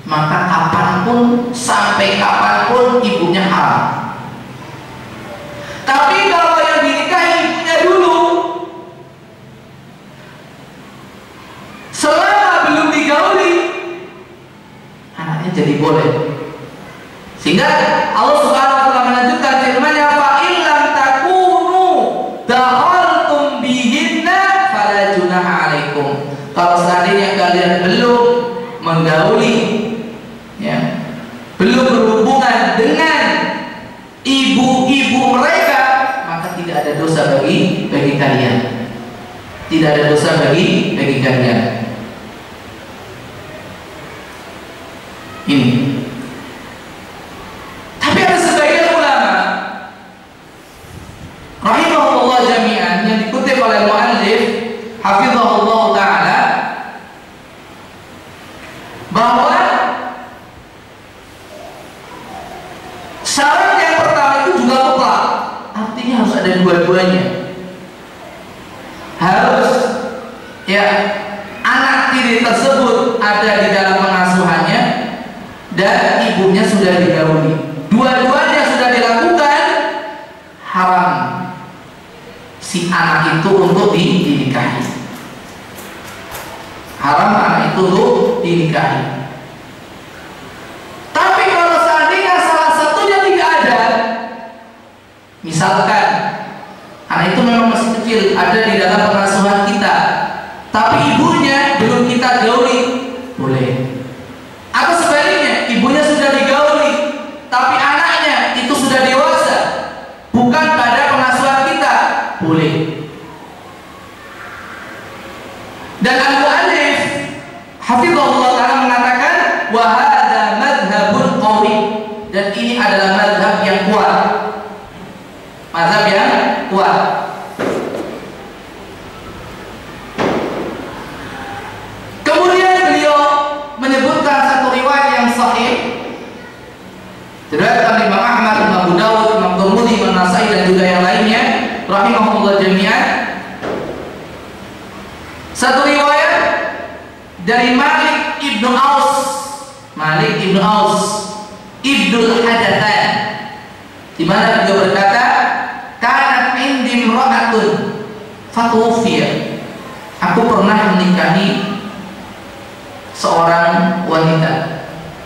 maka kapanpun, sampai kapanpun ibunya haram. Tapi kalau yang dinikahi ibunya dulu, selama belum digauli, anaknya jadi boleh. Sehingga Allah Subhanahu wa taala melanjutkan firman-Nya, fa illam takunu dakhaltum bihinna fala junaha alaikum. Kalau seandainya kalian belum menggauli, ya, belum berhubungan dengan ibu-ibu mereka, maka tidak ada dosa bagi kalian. Tidak ada dosa bagi kalian. Ini. Tapi ada sebagian ulama rahimahullah jami'an yang hafizahullah ta'ala bahwa syarat yang pertama itu juga mutlak, artinya harus ada dua-duanya. Harus ya anak tiri tersebut ada di dalam pengasuhannya dan ibunya sudah digauli. Dua-duanya sudah dilakukan, haram si anak itu untuk dinikahi. Haram anak itu untuk dinikahi. Tapi kalau seandainya salah satunya tidak ada, misalkan anak itu memang masih kecil, ada di dalam pengasuhan kita, tapi ibunya belum kita gauli, boleh. Atau sebaliknya, ibunya sudah digauli, tapi anaknya itu sudah dewasa, bukan pada pengasuhan kita, boleh. Dan al-mu'allif hafizahullah ta'ala mengatakan wa hadza madhhabun qawi, dan ini adalah madhab yang kuat. Mazhab yang kuat. Kemudian beliau menyebutkan satu riwayat yang sahih diriwayatkan Imam Ahmad, Imam Abu Dawud, Imam Tirmidzi, Imam Nasai dan juga yang lainnya rahimahumullah jami'an. Satu riwayat dari Malik ibnu Aus, Malik ibnu Aus ibnul Hadathan, di mana beliau berkata, kanat indi imra'atun fatuwfiya, aku pernah menikahi seorang wanita,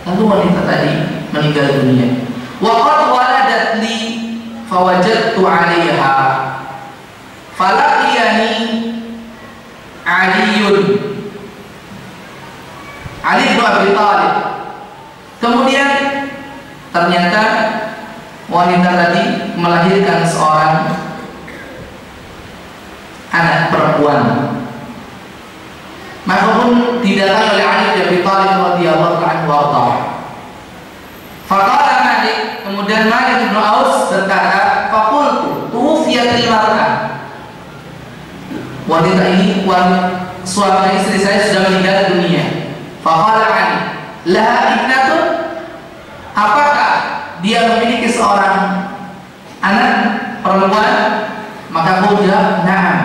lalu wanita tadi meninggal dunia. Wa qad waladat li fawajadtu 'alaiha falaqiyani Ali bin Abi Thalib. Kemudian ternyata wanita tadi melahirkan seorang anak perempuan. Maka pun didatangi oleh Ali bin Abi Thalib radhiyallahu anhu. Faqala Malik, kemudian Malik bin Aus berkata, faqultu tuwfiyat al-mar'ah. Wanita ini, suami istri saya sudah meninggal dunia. Faqala Ali, laha ibnatun, apakah dia memiliki seorang anak perempuan? Maka aku jawab, na'am,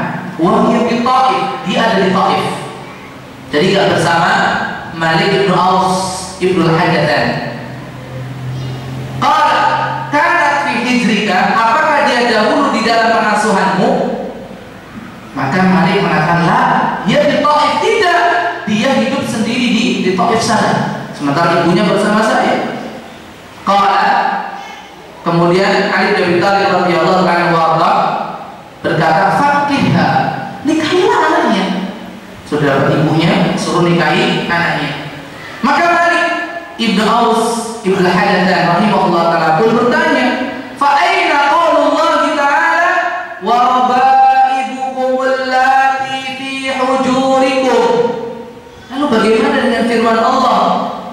wa hiya bi Taif, dia ada di Taif. Jadi tidak bersama Malik bin Aus ibnul Hadathan. Qala kanat fi hijrika, apakah dia dahulu di dalam pengasuhanmu? Maka Malik mengatakan, la, dia di Taif. Tidak, dia hidup sendiri di Taif sana, sementara ibunya bersama saya. Qala, kemudian Ali bin Abi Thalib radhiyallahu anhu berkata, faqihha, nikahilah anaknya. Sudah dapat ibunya, suruh nikahi anaknya. Maka Malik ibnu Aus ibnu Hadathan rahimahullah ta'ala pun bertanya, fa aina qaulullah ta'ala wa rabaibukum allati fi hujurikum. Lalu bagaimana dengan firman Allah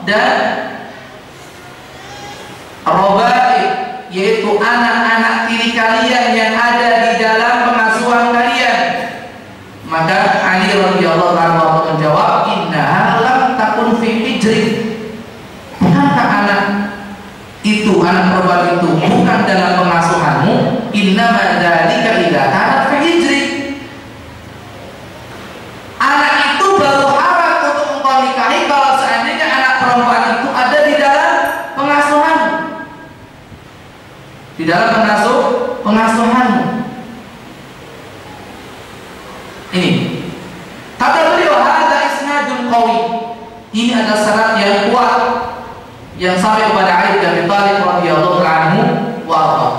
dan rabaib, yaitu anak-anak tiri kalian yang ada di dalam pengasuhan kalian? Maka Ali radhiyallahu anhu menjawab, innaha lam takun fi hijrik. Bukankah anak itu, anak perempuan itu bukan dalam pengasuhanmu? Innama dzalika idza kanat fi hijrik. Anak itu baru haram untuk engkau nikahi kalau seandainya anak perempuan itu ada di dalam pengasuhanmu, di dalam pengasuhanmu. Ini kata beliau, hadza isnadun qawi, ini adalah syarat yang kuat yang sampai kepada Ali bin Abi Thalib radhiyallahu anhu wa arda.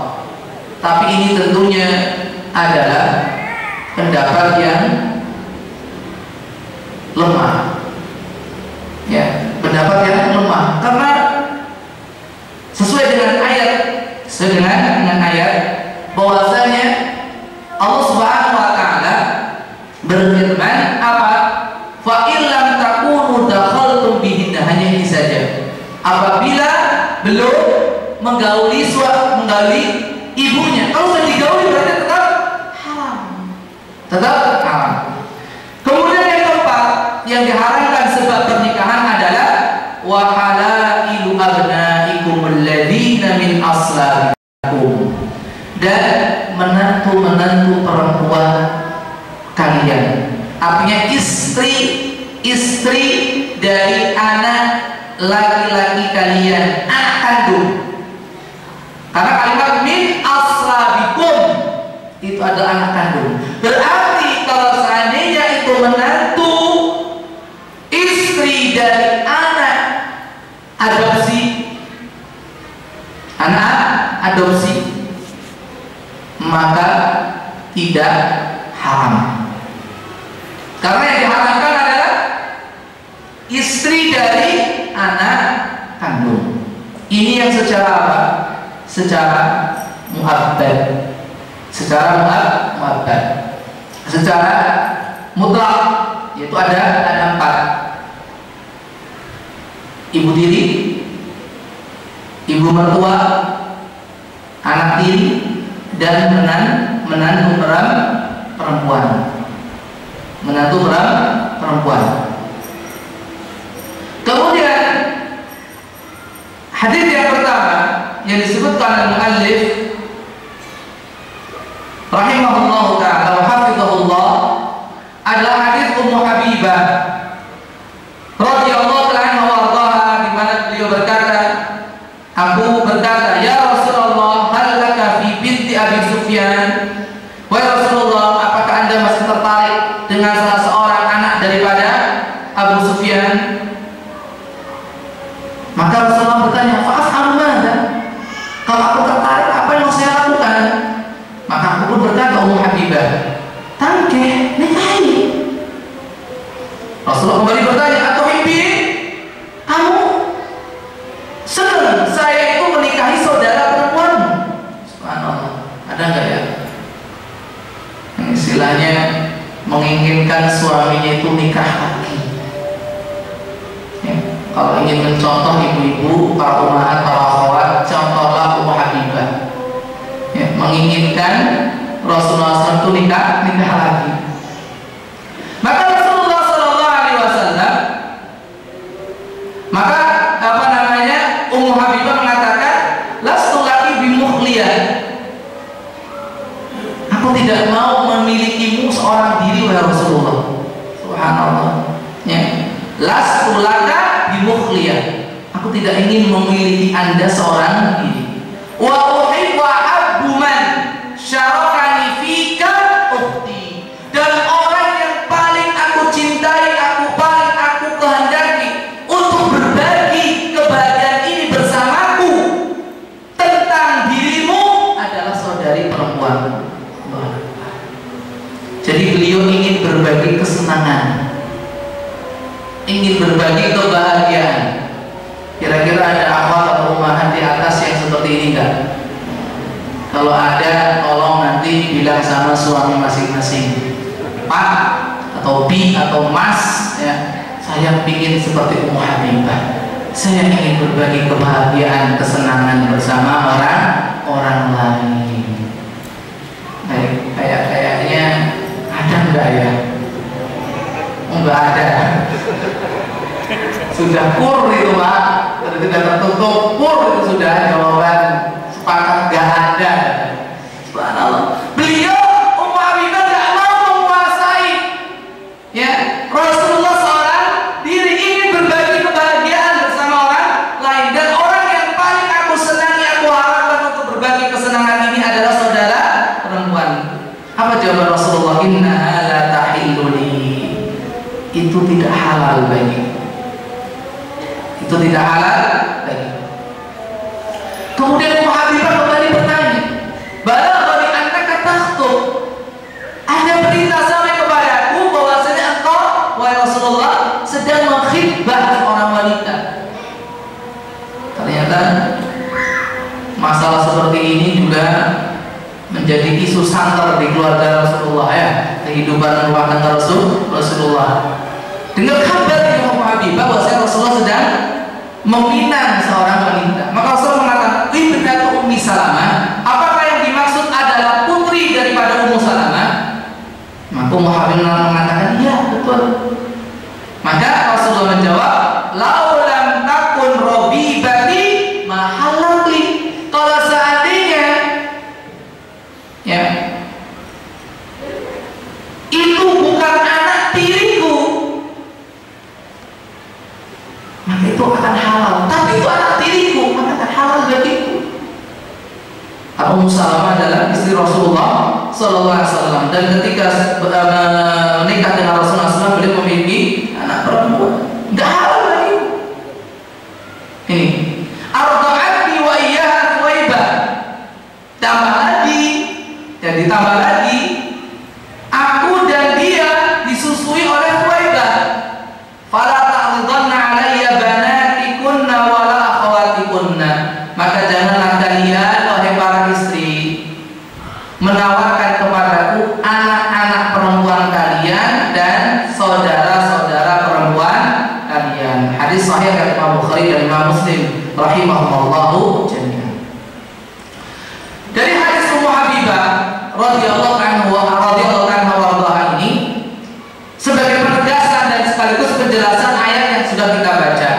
Tapi ini tentunya adalah pendapat yang lemah, ya, pendapat yang lemah, karena sesuai dengan ayat bahwasanya Allah Subhanahu wa taala berfirman apa? Fa illam takunu dakhaltum bihinna, hanya ini saja. Apabila belum menggauli ibunya, kalau sudah digauli berarti tetap haram. Tetap haram. sebab pernikahan adalah wa halailu abnaikum alladzina min aslabikum, dan menantu-menantu perempuan kalian. Artinya istri dari anak laki-laki kalian, anak kandung. Karena kalimat min aslabikum itu adalah anak kandung. Berarti kalau seandainya itu menantu istri dari anak adopsi, maka tidak haram. Karena yang diharamkan adalah istri dari anak kandung. Ini yang secara apa? Secara mu'abbad, secara mutlak, yaitu ada 4: ibu tiri, ibu mertua, anak tiri, dan menantu perempuan. Kemudian hadis yang pertama yang disebutkan oleh muallif rahimahullah ta'ala wa hafizahullah adalah hadis Ummu Habibah radhiyallahu ta'ala wa ardhaha, di mana beliau berkata, aku berkata, ya Rasulullah, hal laka fi binti Abi Sufyan? Wahai Rasulullah, apakah Anda masih tertarik dengan salah seorang anak daripada Abu Sufyan? Maka Rasulullah bertanya, fa'af'al madza? Kalau aku tertarik, apa yang saya lakukan? Maka aku pun berkata, Ummu Habibah, tangkeh, nikahi. Rasulullah kembali bertanya, atuhibbi? Kamu senang saya itu menikahi saudara perempuan? Subhanallah, ada nggak ya? Yang istilahnya menginginkan suaminya itu nikah lagi. Ya, kalau ingin mencontoh ibu-ibu, para ummahat, para akhwat, contohlah Ummu Habibah. Ya, menginginkan Rasulullah SAW itu nikah lagi. Maka Rasulullah SAW, Ummu Habibah mengatakan, lastu laki bimukhliyah, aku tidak mau memilikimu seorang diri wahai Rasulullah. Subhanallah. Ya, lastu laka bimukhliyah, aku tidak ingin memiliki Anda seorang diri. Wa uhibbu habbu man syarakani fika ukhti, dan orang yang paling aku cintai, aku kehendaki untuk berbagi kebahagiaan ini bersamaku tentang dirimu adalah saudari perempuan. Jadi beliau ingin berbagi kesenangan, ingin berbagi kebahagiaan. Kira-kira ada akhwat atau ummahat di atas yang seperti ini enggak? Kalau ada, tolong nanti bilang sama suami masing-masing, Pak atau Bi atau Mas, ya, saya ingin seperti Ummu Habibah. Saya ingin berbagi kebahagiaan, kesenangan bersama orang lain. Kayaknya ada enggak ya? Enggak ada. Sudah pur itu Pak, sudah tertutup pur itu sudah jawaban sepakat enggak ada. Subhanallah. Beliau Ummu Habibah enggak mau menguasai, ya, Rasulullah seorang diri, ingin berbagi kebahagiaan bersama orang lain, dan orang yang paling aku senangi, aku harapkan untuk berbagi kesenangan ini adalah saudara perempuan. Apa jawaban Rasulullah? Innaha la tahillu li, itu tidak halal bagi, itu tidak halal bagi. Kemudian Ummu Habibah kembali bertanya, balaghani annaka takhtub, ada berita sampai kepadaku bahwasanya engkau wahai Rasulullah sedang menghibah seorang wanita. Ternyata masalah seperti ini juga menjadi isu santer di keluarga Rasulullah, ya, kehidupan rumah tangga Rasulullah. Dengan kabar dari Ummu Habibah bahwasanya Rasulullah sedang meminang seorang wanita, maka Rasulullah mengatakan, ibnatu Ummi Salamah, apakah yang dimaksud adalah putri daripada Ummu Salamah? Maka Ummu Habibah mengatakan, iya betul. Maka Rasulullah menjawab, laulam takun robibati mahalati. Kalau seandainya ya itu bukan anak tiriku, maka itu akan halal. Tapi itu anak tiriku, maka akan halal bagiku. Abu Salamah adalah istri Rasulullah Sallallahu Alaihi Wasallam, dan ketika menikah dengan Rasulullah SAW, beliau memiliki anak perempuan. Nggak halal lagi. Ini arda'atni wa iyyaha Thuwaibah. Tambah lagi, dan ditambah lagi, aku dan dia disusui oleh Thuwaibah. Fala ta'ridanna 'alayya banatikunna wala akhawatikunna. Maka janganlah kalian, wahai para istri, menawarkan kepadaku anak-anak perempuan kalian dan saudara-saudara perempuan kalian. Hadis sahih dari Imam Bukhari dan Imam Muslim rahimahumullahu jami'an. Dari hadis Ummu Habibah radhiyallahu anha warḍaha ini sebagai penegasan dan sekaligus penjelasan ayat yang sudah kita baca,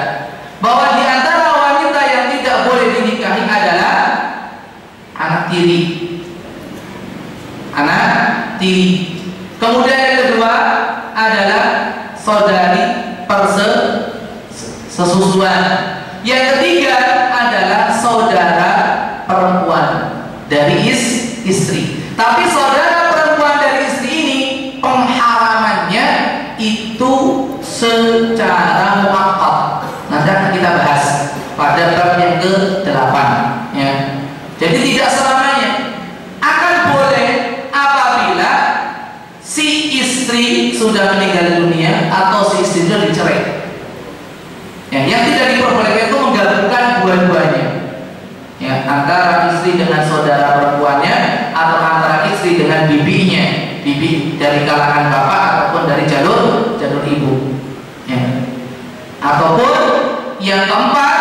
bahwa di antara wanita yang tidak boleh dinikahi adalah anak tiri. Anak tiri. Kemudian yang kedua adalah saudari sesusuan. Yang ketiga adalah saudara perempuan dari istri. Tapi saudara perempuan dari istri ini pengharamannya itu secara muakkad. Nanti akan kita bahas pada bab yang ke-8 ya. Jadi tidak selamanya. Akan boleh apabila si istri sudah meninggal dunia atau si istri sudah dicerai. Ya, yang tidak diperbolehkan itu menggabungkan dua-duanya. Ya, antara istri dengan saudara perempuannya atau antara istri dengan bibinya, bibi dari kalangan bapak ataupun dari jalur ibu. Ya. Ataupun yang keempat,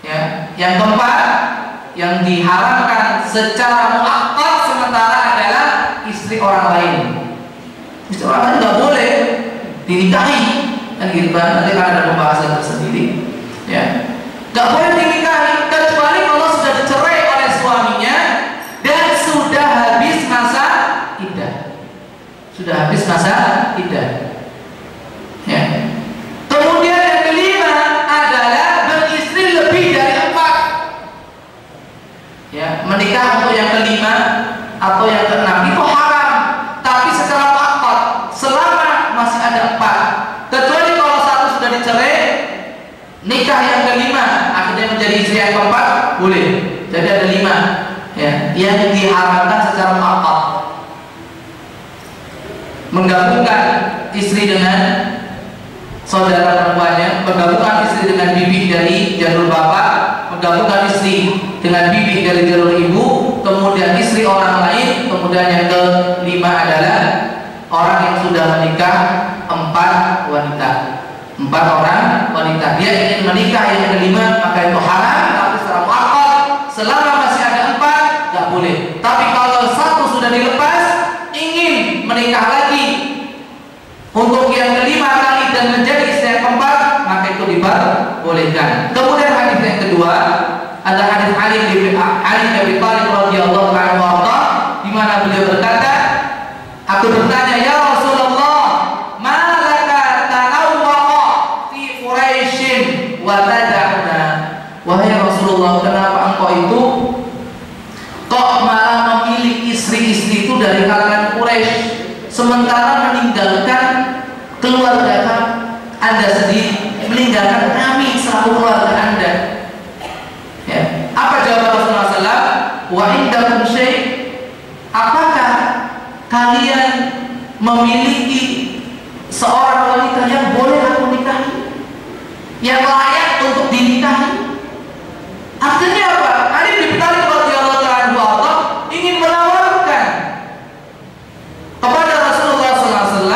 ya, yang diharamkan secara muakkad sementara adalah istri orang lain. Istri orang lain nggak boleh dinikahi, kan gitu kan? Nanti kan ada pembahasan tersendiri. Ya, nggak boleh dinikahi kecuali kalau sudah dicerai oleh suaminya dan sudah habis masa iddah. Sudah habis masa iddah. Ya. Kemudian yang kelima adalah beristri lebih dari 4. Ya, menikah untuk yang kelima atau yang keenam itu haram, tapi secara muakkad selama masih ada 4. Kecuali kalau satu sudah dicerai, nikah yang kelima akhirnya menjadi istri yang keempat, boleh. Jadi ada 5 ya, yang diharamkan secara muakkad. Menggabungkan istri dengan saudara perempuannya, menggabungkan istri dengan bibi dari jalur bapak, menggabungkan istri dengan bibi dari jalur ibu, kemudian istri orang lain, kemudian yang kelima adalah orang yang sudah menikah 4 wanita. 4 orang wanita. Dia ingin menikah yang kelima, maka itu haram, tapi secara muakkad selama masih ada 4 nggak boleh. Tapi kalau satu sudah dilepas, ingin menikah lagi untuk yang kelima kali dan menjadi istri yang keempat, maka itu diperbolehkan. Kemudian hadis yang kedua ada hadis Ali bin Abi Thalib radhiyallahu anhu, di mana beliau berkata, aku bertanya, ya Rasulullah, ma laka tanawwaqa fi Quraisyin wa tad'una. Wahai Rasulullah, kenapa engkau itu kok malah memilih istri-istri itu dari kalangan Quraisy, sementara meninggalkan keluarga Anda sendiri, meninggalkan kami selaku keluarga Anda. Ya. Apa jawaban Rasulullah SAW? Wa indakum syai', apakah kalian memiliki seorang wanita yang boleh aku nikahi, yang layak untuk dinikahi? Artinya apa? Ali bin Abi Thalib radhiyallahu anhu ingin menawarkan kepada Rasulullah SAW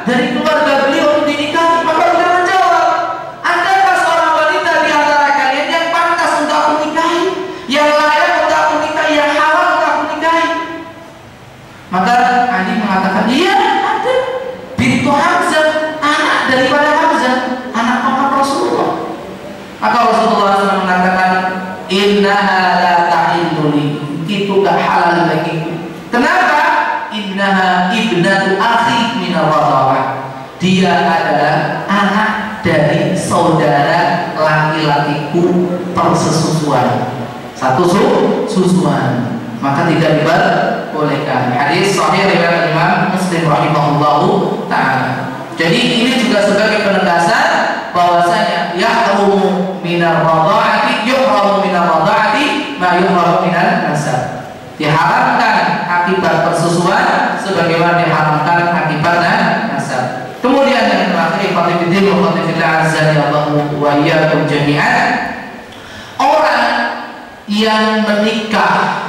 dari keluarga beliau untuk dinikahi. Maka beliau menjawab, adakah seorang wanita di antara kalian yang pantas untuk aku nikahi, yang layak untuk aku nikahi, yang halal untuk aku nikahi? Maka Ali mengatakan, iya ada, bintu Hamzah, anak daripada dia adalah anak dari saudara laki-lakiku persesusuan, satu susuan, maka tidak diperbolehkan. Hadis sahih riwayat Imam Muslim rahimahullahu taala. Jadi ini juga sebagai penegasan bahwasanya yahrumu minar radha'ati ma yuhramu minan nasab. Diharamkan akibat persusuan sebagaimana diharamkan akibat nasab. Kemudian yang terakhir, qadifidin wa qadifillah azza wa iyyakum jami'an, orang yang menikah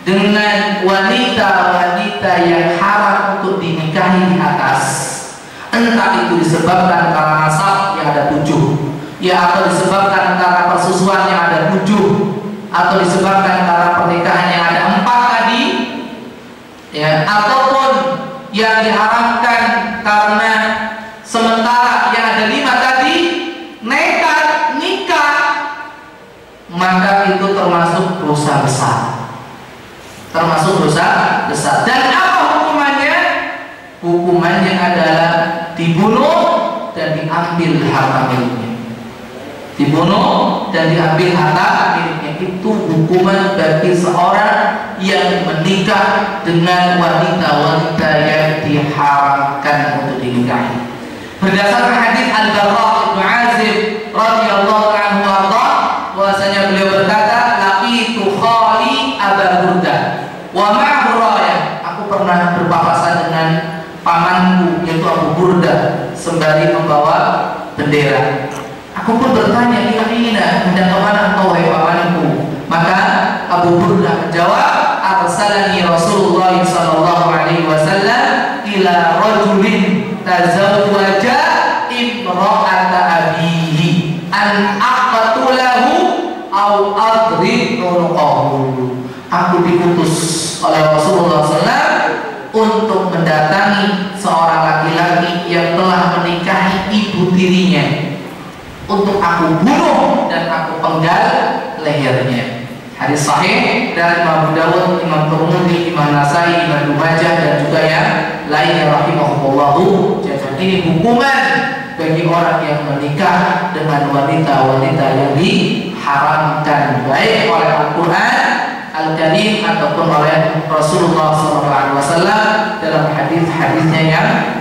dengan wanita-wanita yang haram untuk dinikahi di atas, entah itu disebabkan karena nasab yang ada 7, ya, atau disebabkan karena persusuan yang ada 7, atau disebabkan karena pernikahan yang ada 4 tadi, ya, ataupun yang diharamkan karena sementara yang ada 5 tadi, nekat nikah, maka itu termasuk dosa besar. Dan apa hukumannya? Hukumannya adalah dibunuh dan diambil harta miliknya. Dibunuh dan diambil harta miliknya. Itu hukuman bagi seorang yang menikah dengan wanita-wanita yang diharamkan untuk dinikahi. Berdasarkan hadis Al-Barra bin Azib radhiyallahu anhu bahwasanya beliau berkata, laqitu khali Abu Burdah wa ma'ahu rayah. Aku pernah berpapasan dengan pamanku yaitu Abu Burdah sembari membawa bendera. Aku pun bertanya, hendak kemana engkau wahai pamanku? Maka Abu Burdah menjawab, arsalani Rasulullah sallallahu alaihi wasallam ila rajulin tazawwaja imra'ata abihi an aqtulahu au adrib nuqahu. Aku diutus oleh Rasulullah SAW untuk mendatangi seorang laki-laki yang telah menikahi ibu tirinya, untuk aku bunuh dan aku penggal lehernya. Hadis sahih dari Imam Abu Dawud, Imam Tirmidzi, Imam Nasai, Imam Ibnu Majah dan juga yang lainnya rahimahullahu jalla. Ini hukuman bagi orang yang menikah dengan wanita-wanita yang diharamkan, baik oleh Al-Quran Al-Karim ataupun oleh Rasulullah SAW dalam hadis-hadisnya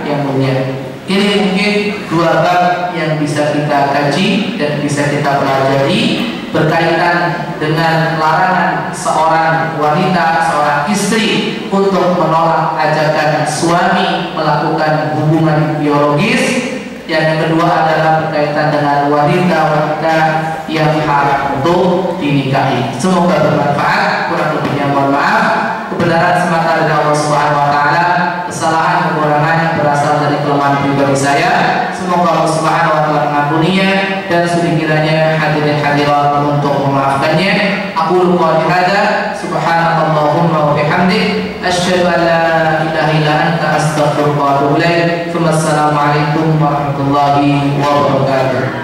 yang mulia. Ini mungkin 2 bab yang bisa kita kaji dan bisa kita pelajari berkaitan dengan larangan seorang wanita, seorang istri untuk menolak ajakan suami melakukan hubungan biologis. Yang kedua adalah berkaitan dengan wanita-wanita yang haram untuk dinikahi. Semoga bermanfaat. Kurang lebihnya mohon maaf. Kebenaran semata dari Allah Subhanahu wa taala. Kesalahan kekurangan berasal dari kelemahan pribadi saya. Semoga Allah Subhanahu wa taala mengampuninya dan sudi kiranya hadirin hadirat untuk memaafkannya. Aku qouli hadza subhanakallahumma wa bihamdik asyhadu an la ilaha illa anta astaghfiruka wa atubu ilaik. Assalamualaikum warahmatullahi wabarakatuh.